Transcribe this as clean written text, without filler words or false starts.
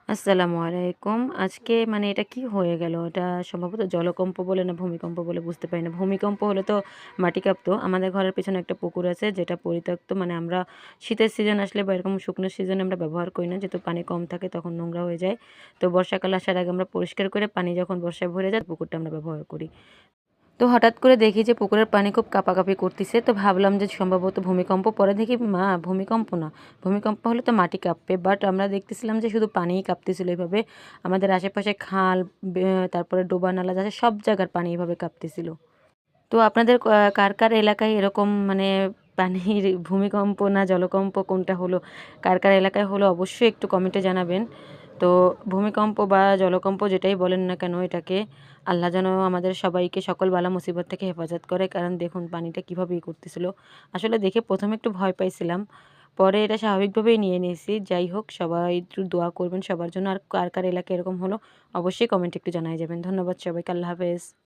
আসসালামু আলাইকুম। আজকে মানে এটা কি হয়ে গেল? এটা সম্ভবত জলকম্প বলে না ভূমিকম্প বলে বুঝতে পারি না। ভূমিকম্প হলে তো মাটি কাঁপতো। আমাদের ঘরের পেছনে একটা পুকুর আছে যেটা পরিত্যক্ত। মানে আমরা শীতের সিজন আসলে বা এরকম শুকনো সিজনে আমরা ব্যবহার করি না। যেহেতু পানি কম থাকে তখন নোংরা হয়ে যায়। তো বর্ষাকাল আসার আগে আমরা পরিষ্কার করে পানি যখন বর্ষায় ভরে যায় পুকুরটা আমরা ব্যবহার করি। তো হঠাৎ করে দেখি যে পুকুরের পানি খুব কাঁপাকাঁপি করতেছে। তো ভাবলাম যে সম্ভবত ভূমিকম্প। পরে দেখি মা ভূমিকম্প না। ভূমিকম্প হলে তো মাটি কাঁপবে। বাট আমরা দেখতেছিলাম যে শুধু পানিই কাঁপতেছিল এভাবে। আমাদের আশেপাশে খাল, বে তারপরে ডোবা নালা আছে সব জায়গার পানি এভাবে কাঁপতেছিল। তো আপনাদের কার এলাকায় এরকম মানে পানির ভূমিকম্প না জলকম্প কোনটা হলো? কার এলাকায় হলো অবশ্যই একটু কমেন্টে জানাবেন। তো ভূমিকম্প বা জলকম্প যেটাই বলেন না কেন এটাকে, আল্লাহ যেন আমাদের সবাইকে সকল বালা মুসিবত থেকে হেফাজত করে। কারণ দেখুন পানিটা কীভাবে করতেছিল। আসলে দেখে ১ম একটু ভয় পাইছিলাম। পরে এটা স্বাভাবিকভাবেই নিয়ে নিয়েছি। যাই হোক সবাই একটু দোয়া করবেন সবার জন্য। আর কার এলাকায় এরকম হলো অবশ্যই কমেন্টে একটু জানায় যাবেন। ধন্যবাদ সবাইকে। আল্লাহ হাফেজ।